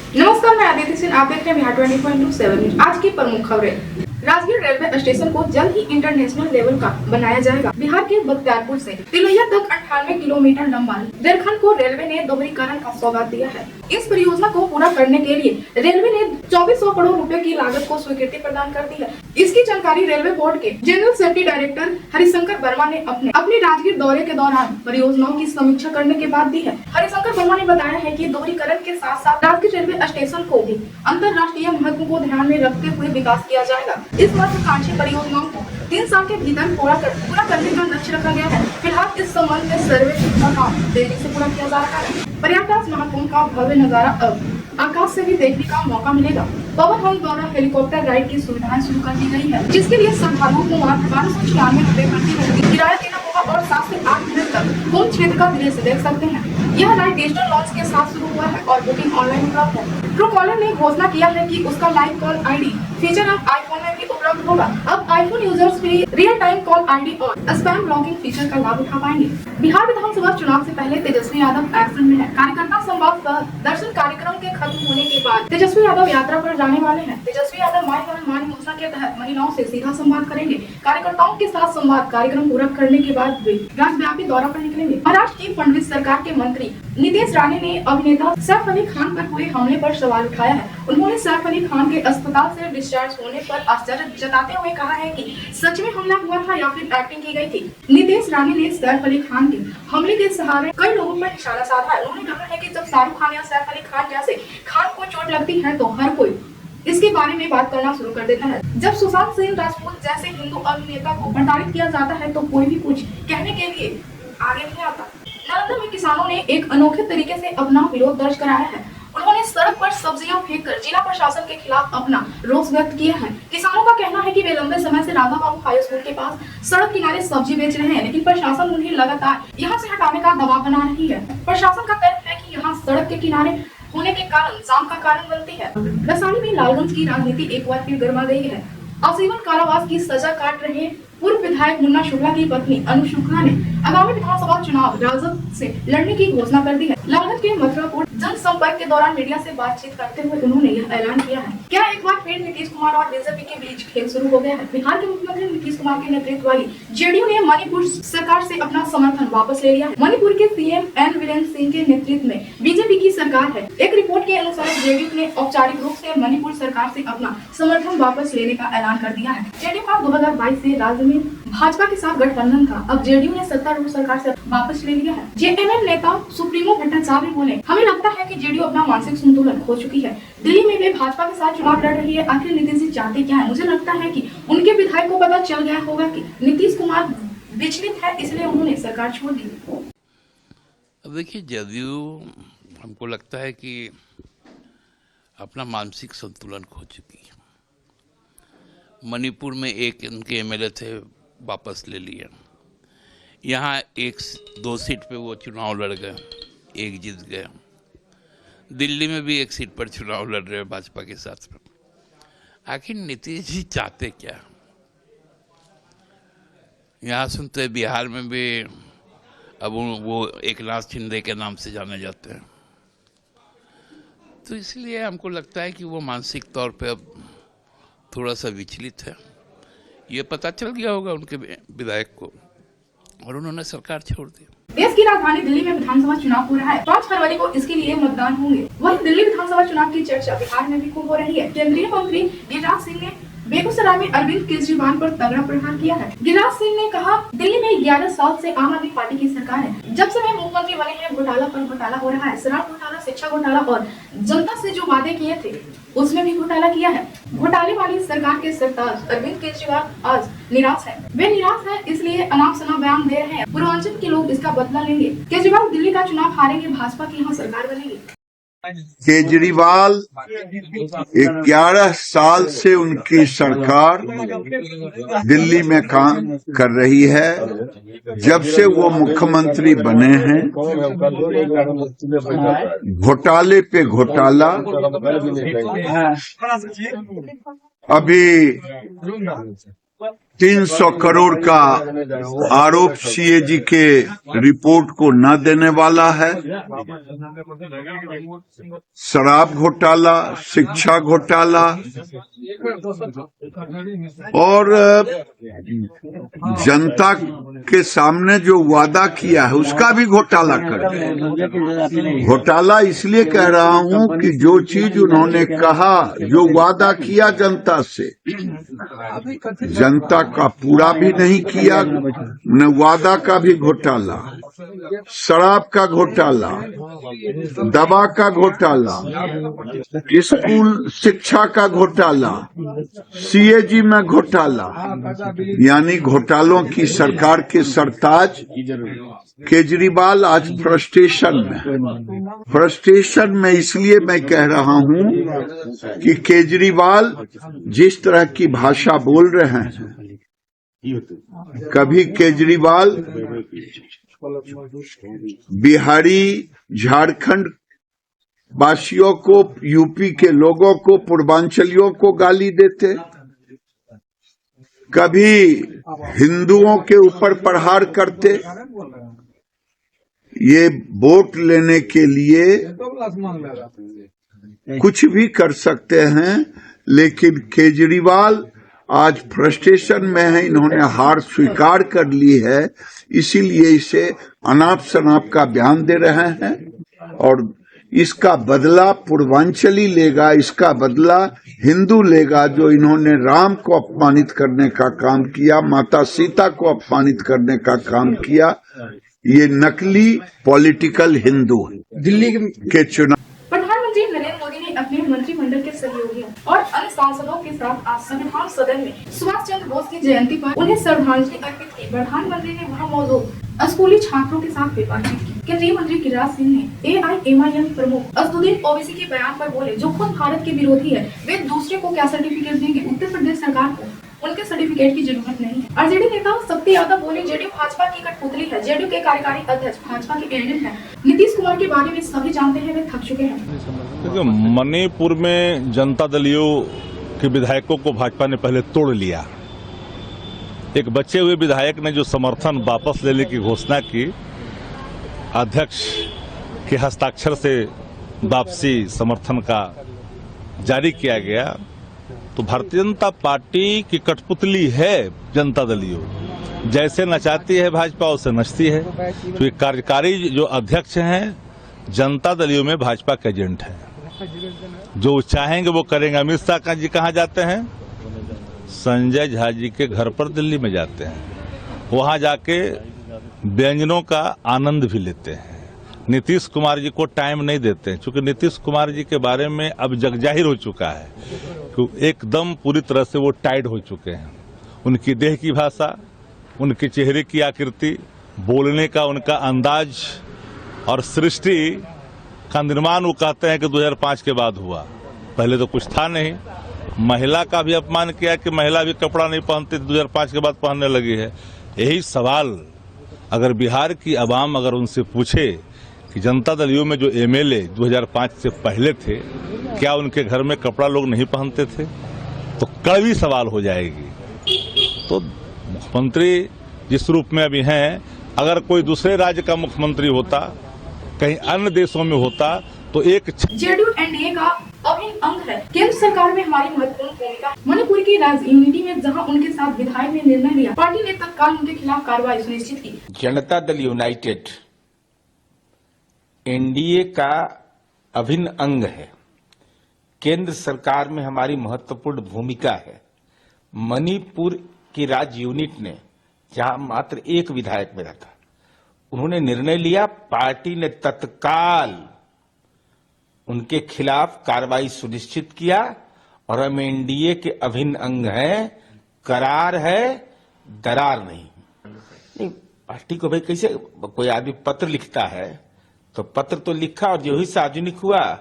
नमस्कार, मैं आदित्य सिंह। आप देख रहे हैं बिहार 20.7 न्यूज। आज की प्रमुख खबरें। राजगीर रेलवे स्टेशन को जल्द ही इंटरनेशनल लेवल का बनाया जाएगा। बिहार के बख्तियारपुर से तिलैया तक 98 किलोमीटर लंबा रेलखंड को रेलवे ने दोहरीकरण का सौगात दिया है। इस परियोजना को पूरा करने के लिए रेलवे ने 2400 करोड़ रुपए की लागत को स्वीकृति प्रदान कर दी है। इसकी जानकारी रेलवे बोर्ड के general safety director Harishankar Verma ने अपने राजगीर दौरे के दौरान परियोजनाओं की समीक्षा करने के बाद दी है। हरिशंकर वर्मा ने बताया है कि दोहरीकरण के साथ साथ राजगीर रेलवे स्टेशन को भी अंतर्राष्ट्रीय महत्व को ध्यान में रखते हुए विकास किया जाएगा। इस महत्वाकांक्षी परियोजनाओं को 3 साल के भीतर पूरा करने का लक्ष्य रखा गया है। फिलहाल इस संबंध में सर्वे का काम तेजी से पूरा किया जा रहा है। प्रयागराज महाकुंभ का भव्य नजारा अब आकाश से भी देखने का मौका मिलेगा। पवन हंस द्वारा हेलीकॉप्टर राइड की सुविधाएं शुरू कर दी गई है, जिसके लिए श्रद्धालुओं को मात्र 1296 रुपए प्रति किराया देना होगा और 7 से 8 मिनट तक कुंभ क्षेत्र का दृश्य देख सकते हैं। यह राइड डिजिटल लॉन्च के साथ शुरू हुआ है और बुकिंग ऑनलाइन उपलब्ध है। ट्रूकॉलर ने घोषणा किया है कि उसका लाइव कॉल आईडी फीचर अब आईफोन में भी उपलब्ध होगा। अब आईफोन यूजर्स भी रियल टाइम कॉल आईडी और स्पैम ब्लॉकिंग फीचर का लाभ उठा पाएंगे। बिहार विधानसभा चुनाव से पहले तेजस्वी यादव एक्शन में है। कार्यकर्ता संवाद दर्शन कार्यक्रम के खत्म होने के बाद तेजस्वी यादव यात्रा पर जाने वाले हैं। तेजस्वी यादव माई मान योजना के तहत महिलाओं से सीधा संवाद करेंगे। कार्यकर्ताओं के साथ संवाद कार्यक्रम पूरा करने के बाद वे राज्यव्यापी दौरा पर निकलेंगे। महाराष्ट्र की फडणवीस सरकार के मंत्री नीतीश राणे ने अभिनेता सैफ अली खान पर हुए हमले पर सवाल उठाया है। उन्होंने सैफ अली खान के अस्पताल से डिस्चार्ज होने पर आश्चर्य जताते हुए कहा है कि सच में हमला हुआ था या फिर एक्टिंग की गई थी। नीतीश राणे ने सैफ अली खान के हमले के सहारे कई लोगों पर निशाना साधा है। उन्होंने कहा है कि जब शाहरुख खान या सैफ अली खान जैसे खान को चोट लगती है तो हर कोई इसके बारे में बात करना शुरू कर देता है। जब सुशांत सिंह राजपूत जैसे हिंदू अभिनेता को प्रताड़ित किया जाता है तो कोई भी कुछ कहने के लिए आगे नहीं आता। नालंदा में किसानों ने एक अनोखे तरीके से अपना विरोध दर्ज कराया है। उन्होंने सड़क पर सब्जियां फेंककर जिला प्रशासन के खिलाफ अपना रोष व्यक्त किया है। किसानों का कहना है कि वे लंबे समय से राधा बाबू हाई स्कूल के पास सड़क किनारे सब्जी बेच रहे हैं, लेकिन प्रशासन उन्हें लगातार यहां से हटाने का दबाव बना रही है। प्रशासन का कहना है कि यहाँ सड़क के किनारे होने के कारण जाम का कारण बनती है। वैशाली में लालगंज की राजनीति एक बार फिर गर्मा गई है। आजीवन कारावास की सजा काट रहे पूर्व विधायक मुन्ना शुक्ला की पत्नी अनु शुक्ला ने आगामी विधानसभा चुनाव राजद से लड़ने की घोषणा कर दी है। लालगंज के मथुरापुर जनसंपर्क के दौरान मीडिया से बातचीत करते हुए उन्होंने यह ऐलान किया है। क्या एक बार फिर नीतीश कुमार और बीजेपी के बीच खेल शुरू हो गया है? बिहार के मुख्यमंत्री नीतीश कुमार के नेतृत्व वाली जेडीयू ने मणिपुर सरकार से अपना समर्थन वापस ले लिया है। मणिपुर के सीएम एन वीरेंद्र सिंह के नेतृत्व में बीजेपी की सरकार है। एक रिपोर्ट के अनुसार जेडीयू ने औपचारिक रूप से मणिपुर सरकार से अपना समर्थन वापस लेने का ऐलान कर दिया है। जेडीयू का 2022 से राज्य में भाजपा के साथ गठबंधन था। अब जेडीयू ने सत्तारूढ़ सरकार से वापस ले लिया है। जेएमएम नेता सुप्रीमो भट्टाचार्य बोले, हमें लगता है कि जेडीयू अपना मानसिक संतुलन खो चुकी है। दिल्ली में वे भाजपा के साथ चुनाव लड़ रही है। आखिर नीतीश जी चाहते क्या है? मुझे लगता है कि उनके विधायक को पता चल गया होगा कि नीतीश कुमार विचलित है, इसलिए उन्होंने सरकार छोड़ दी। अब देखिए, जेडीयू हमको लगता है कि अपना मानसिक संतुलन खो चुकी है। मणिपुर में एक उनके एमएलए थे, वापस ले लिए। यहाँ 1-2 सीट पे वो चुनाव लड़ गए, एक जीत गए। दिल्ली में भी 1 सीट पर चुनाव लड़ रहे हैं भाजपा के साथ में। आखिर नीतीश जी चाहते क्या? यहाँ सुनते बिहार में भी अब वो एकनाथ शिंदे के नाम से जाने जाते हैं, तो इसलिए हमको लगता है कि वो मानसिक तौर पे अब थोड़ा सा विचलित है। ये पता चल गया होगा उनके विधायक को और उन्होंने सरकार छोड़ दी। देश की राजधानी दिल्ली में विधानसभा चुनाव हो रहा है। 5 फरवरी को इसके लिए मतदान होंगे। वहीं दिल्ली विधानसभा चुनाव की चर्चा बिहार में भी खूब हो रही है। केंद्रीय मंत्री गिरिराज सिंह ने बेगूसराय में अरविंद केजरीवाल पर तगड़ा प्रहार किया है। गिरिराज सिंह ने कहा, दिल्ली में 11 साल से आम आदमी पार्टी की सरकार है। जब से वे मुख्यमंत्री बने हैं, घोटाला पर घोटाला हो रहा है। शराब घोटाला, शिक्षा घोटाला और जनता से जो वादे किए थे उसमें भी घोटाला किया है। घोटाले वाली सरकार के सरताज अरविंद केजरीवाल आज निराश है। वे निराश है, इसलिए अनाप शनाप बयान दे रहे हैं। पूर्वांचल के लोग इसका बदला लेंगे। केजरीवाल दिल्ली का चुनाव हारेंगे, भाजपा की यहाँ सरकार बनेगी। केजरीवाल 11 साल से उनकी सरकार दिल्ली में काम कर रही है। जब से वो मुख्यमंत्री बने हैं, घोटाले पे घोटाला। अभी 300 करोड़ का आरोप सीएजी के रिपोर्ट को न देने वाला है। शराब घोटाला, शिक्षा घोटाला और जनता के सामने जो वादा किया है उसका भी घोटाला कर। घोटाला इसलिए कह रहा हूं कि जो चीज उन्होंने कहा, जो वादा किया जनता से, जनता का पूरा भी नहीं किया, न वादा का भी घोटाला, शराब का घोटाला, दवा का घोटाला, स्कूल शिक्षा का घोटाला, सीएजी में घोटाला, यानी घोटालों की सरकार के सरताज केजरीवाल आज फ्रस्ट्रेशन में इसलिए मैं कह रहा हूं कि केजरीवाल जिस तरह की भाषा बोल रहे हैं, कभी केजरीवाल बिहारी, झारखंड वासियों को, यूपी के लोगों को, पूर्वांचलियों को गाली देते, कभी हिंदुओं के ऊपर प्रहार करते। ये वोट लेने के लिए कुछ भी कर सकते हैं, लेकिन केजरीवाल आज फ्रस्ट्रेशन में है, इन्होंने हार स्वीकार कर ली है, इसीलिए इसे अनाप शनाप का बयान दे रहे हैं और इसका बदला पूर्वांचली लेगा, इसका बदला हिंदू लेगा। जो इन्होंने राम को अपमानित करने का काम किया, माता सीता को अपमानित करने का काम किया, ये नकली पॉलिटिकल हिंदू दिल्ली के चुनाव। प्रधानमंत्री नरेंद्र मोदी ने अपने मंत्रिमंडल के सहयोगियों और अन्य सांसदों के साथ आज संविधान सदन में सुभाष चंद्र बोस की जयंती पर उन्हें श्रद्धांजलि अर्पित की। प्रधानमंत्री ने वहां मौजूद स्कूली छात्रों के साथ भी बातचीत की। केंद्रीय मंत्री गिरिराज सिंह ने AIMIM प्रमुख असदुद्दीन ओवैसी के बयान पर बोले, जो खुद भारत के विरोधी है, वे दूसरे को क्या सर्टिफिकेट देंगे। उत्तर प्रदेश सरकार को उनके सर्टिफिकेट की जरूरत नहीं है। आरजेडी नेता शक्ति यादव बोले, जेडीयू भाजपा की कठपुतली है, जेडीयू के कार्यकारी अध्यक्ष भाजपा के एजेंट हैं। नीतीश कुमार के बारे में सभी जानते हैं, वे थक चुके हैं। मणिपुर में जनता दलियों के विधायकों को भाजपा ने पहले तोड़ लिया। एक बचे हुए विधायक ने जो समर्थन वापस लेने की घोषणा की, अध्यक्ष के हस्ताक्षर से वापसी समर्थन का जारी किया गया, तो भारतीय जनता पार्टी की कठपुतली है जनता दलियों। जैसे नचाती है भाजपा वैसे नचती है। तो ये कार्यकारी जो अध्यक्ष हैं जनता दलियों में भाजपा के एजेंट हैं, जो चाहेंगे वो करेंगे। अमित शाह जी कहाँ जाते हैं? संजय झा जी के घर पर दिल्ली में जाते हैं, वहां जाके व्यंजनों का आनंद भी लेते हैं। नीतीश कुमार जी को टाइम नहीं देते हैं, क्योंकि नीतीश कुमार जी के बारे में अब जगजाहिर हो चुका है, क्योंकि एकदम पूरी तरह से वो टाइट हो चुके हैं। उनकी देह की भाषा, उनके चेहरे की आकृति, बोलने का उनका अंदाज और सृष्टि का निर्माण वो कहते हैं कि 2005 के बाद हुआ, पहले तो कुछ था नहीं। महिला का भी अपमान किया कि महिला भी कपड़ा नहीं पहनती, 2005 के बाद पहनने लगी है। यही सवाल अगर बिहार की आवाम अगर उनसे पूछे कि जनता दलियों में जो MLA 2005 से पहले थे, क्या उनके घर में कपड़ा लोग नहीं पहनते थे, तो कड़वी सवाल हो जाएगी। तो मुख्यमंत्री जिस रूप में अभी हैं, अगर कोई दूसरे राज्य का मुख्यमंत्री होता, कहीं अन्य देशों में होता, तो एक जेडीयू NDA का अभिन्न अंग है। केंद्र सरकार में हमारी महत्वपूर्ण भूमिका। मणिपुर की यूनिटी में जहां उनके साथ विधायक ने निर्णय लिया, पार्टी ने तत्काल उनके खिलाफ कार्रवाई सुनिश्चित की। जनता दल यूनाइटेड NDA का अभिन्न अंग है। केंद्र सरकार में हमारी महत्वपूर्ण भूमिका है। मणिपुर की राज्य यूनिट ने, जहां मात्र एक विधायक मेरा था, उन्होंने निर्णय लिया, पार्टी ने तत्काल उनके खिलाफ कार्रवाई सुनिश्चित किया और हम NDA के अभिन्न अंग हैं। करार है, दरार नहीं। पार्टी को भाई कैसे कोई आदमी पत्र लिखता है, तो पत्र तो लिखा और जो ही सार्वजनिक हुआ,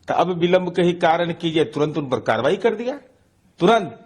तो अब विलंब के ही कारण कीजिए, तुरंत उन पर कार्रवाई कर दिया, तुरंत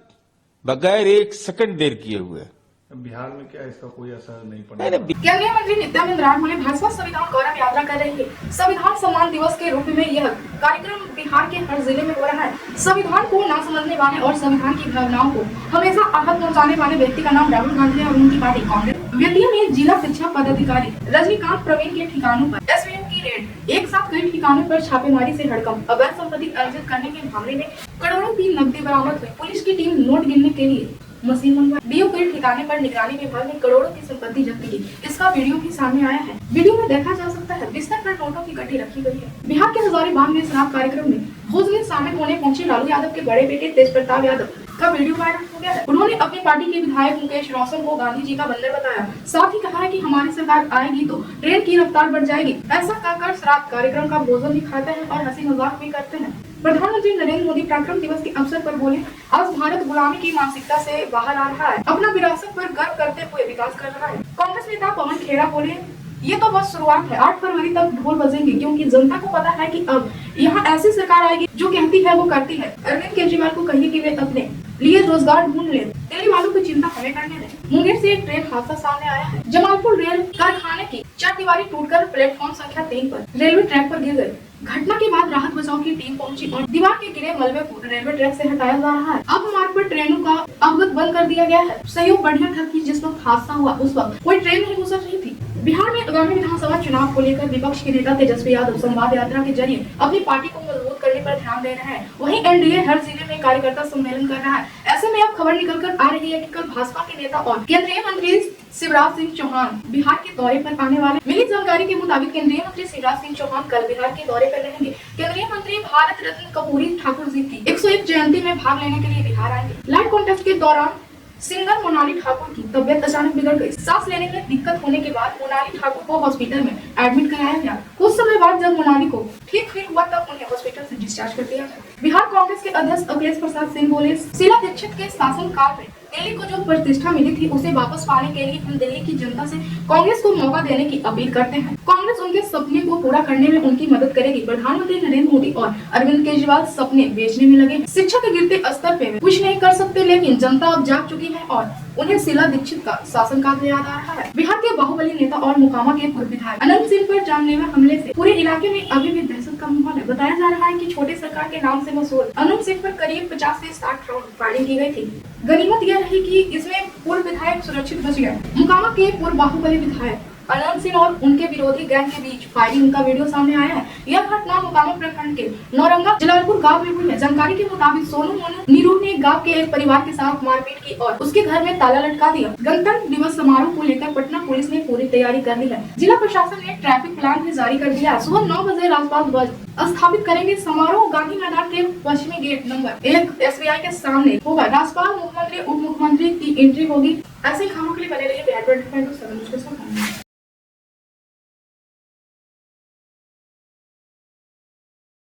बगैर एक सेकंड देर किए हुए। बिहार में क्या इसका कोई असर नहीं पड़ा? नहीं, नहीं, केंद्रीय मंत्री नित्यानंद राय बोले भाजपा संविधान गौरव यात्रा कर रही है। संविधान सम्मान दिवस के रूप में यह कार्यक्रम बिहार के हर जिले में हो रहा है। संविधान को ना समझने वाले और संविधान की भावनाओं को हमेशा आहत पहुंचाने वाले व्यक्ति का नाम राहुल गांधी और उनकी पार्टी कांग्रेस। व्यक्तियों में जिला शिक्षा पदाधिकारी रजनीकांत प्रवीण के ठिकानों पर एसवीएम की रेड, एक साथ कई ठिकानों पर छापेमारी से हड़कंप, अवैध संपत्ति अर्जित करने के मामले में करोड़ों की नकदी बरामद हुई। पुलिस की टीम नोट गिनने के लिए मशीन मंगवाई। डीओ के ठिकाने पर निगरानी विभाग ने करोड़ों की संपत्ति जब्त की। इसका वीडियो भी सामने आया है। वीडियो में देखा जा सकता है बिस्तर पर नोटों की गड्डी रखी गई है। बिहार के हजारीबाग में शराब कार्यक्रम में भोज में शामिल होने पहुंचे लालू यादव के बड़े बेटे तेज प्रताप यादव का वीडियो वायरल हो गया है। उन्होंने अपनी पार्टी के विधायक मुकेश रोशन को गांधी जी का बंदर बताया। साथ ही कहा है कि हमारी सरकार आएगी तो ट्रेन की रफ्तार बढ़ जाएगी। ऐसा कहकर श्राद्ध कार्यक्रम का भोजन भी खाते हैं और हंसी मजाक भी करते हैं। प्रधानमंत्री नरेंद्र मोदी पराक्रम दिवस के अवसर पर बोले, आज भारत गुलामी की मानसिकता से बाहर आ रहा है, अपना विरासत पर गर्व करते हुए विकास कर रहा है। कांग्रेस नेता पवन खेड़ा बोले, ये तो बस शुरुआत है, 8 फरवरी तक ढोल बजेंगे क्योंकि जनता को पता है कि अब यहाँ ऐसी सरकार आएगी जो कहती है वो करती है। अरविंद केजरीवाल को कहिए कि वे अपने लिए रोजगार ढूंढ ले, दिल्ली वालों की चिंता हमें करने दें। मुंगेर से एक ट्रेन हादसा सामने आया है। जमालपुर रेल कारखाने की चारदीवारी टूटकर प्लेटफॉर्म संख्या 3 पर रेलवे ट्रैक पर गिर गई। घटना के बाद राहत बचाव की टीम पहुंची और दीवार के गिरे मलबे को रेलवे ट्रैक से हटाया जा रहा है। अब मार्ग पर ट्रेनों का अवगत बंद कर दिया गया है। सहयोग बढ़िया था कि जिस वक्त हादसा हुआ उस वक्त कोई ट्रेन नहीं गुजर रही थी। बिहार में आगामी विधानसभा चुनाव को लेकर विपक्ष के नेता तेजस्वी यादव संवाद यात्रा के जरिए अपनी पार्टी को मजबूत करने पर ध्यान दे रहे हैं। वहीं एनडीए हर जिले में कार्यकर्ता सम्मेलन कर रहा है। ऐसे में अब खबर निकल कर आ रही है कि कल भाजपा के नेता और केंद्रीय मंत्री शिवराज सिंह चौहान बिहार के दौरे पर आने वाले। मिली जानकारी के मुताबिक केंद्रीय मंत्री शिवराज सिंह चौहान कल बिहार के दौरे पर रहेंगे। केंद्रीय मंत्री भारत रत्न कर्पूरी ठाकुर जी की 101 जयंती में भाग लेने के लिए बिहार आएंगे। लाइव कॉन्टेस्ट के दौरान सिंगर मोनाली ठाकुर की तबियत अचानक बिगड़ गई। सांस लेने में दिक्कत होने के बाद मोनाली ठाकुर को हॉस्पिटल में एडमिट कराया गया। कुछ समय बाद जब मोनाली को ठीक फील हुआ तब उन्हें हॉस्पिटल से डिस्चार्ज कर दिया गया। बिहार कांग्रेस के अध्यक्ष अखिलेश प्रसाद सिंह बोले, शीला दीक्षित के शासनकाल में दिल्ली को जो प्रतिष्ठा मिली थी उसे वापस पाने के लिए हम दिल्ली की जनता से कांग्रेस को मौका देने की अपील करते हैं। कांग्रेस उनके सपने को पूरा करने में उनकी मदद करेगी। प्रधानमंत्री नरेंद्र मोदी और अरविंद केजरीवाल सपने बेचने में लगे। शिक्षा के गिरते स्तर पे कुछ नहीं कर सकते, लेकिन जनता अब जाग चुकी है और उन्हें शीला दीक्षित का शासनकाल याद आ रहा है। बिहार के बाहुबली नेता और मोकामा के पूर्व विधायक अनंत सिंह पर जानलेवा हमले से पूरे इलाके में अभी भी दहशत का माहौल है। बताया जा रहा है कि छोटे सरकार के नाम से मशहूर अनंत सिंह पर करीब 50 से 60 राउंड फायरिंग की गई थी। गनीमत यह रही कि इसमें पूर्व विधायक सुरक्षित बच गए। मोकामा के पूर्व बाहुबली विधायक अनंत सिंह और उनके विरोधी गैंग के बीच फायरिंग का वीडियो सामने आया है। यह घटना मोकामा प्रखंड के नौरंगा जलालपुर गांव में हुई है। जानकारी के मुताबिक सोनू मोनू नीरू ने गांव के एक परिवार के साथ मारपीट की और उसके घर में ताला लटका दिया। गणतंत्र दिवस समारोह को लेकर पटना पुलिस ने पूरी तैयारी कर ली है। जिला प्रशासन ने ट्रैफिक प्लान भी जारी कर दिया है। सुबह 9 बजे राजपाल ध्वज स्थापित करेंगे। समारोह गांधी मैदान के पश्चिमी गेट नंबर 1 SBI के सामने होगा। राज्यपाल, मुख्यमंत्री, उप मुख्यमंत्री की एंट्री होगी। ऐसे खबरों के लिए बने रहिए बिहार 24/7 के साथ।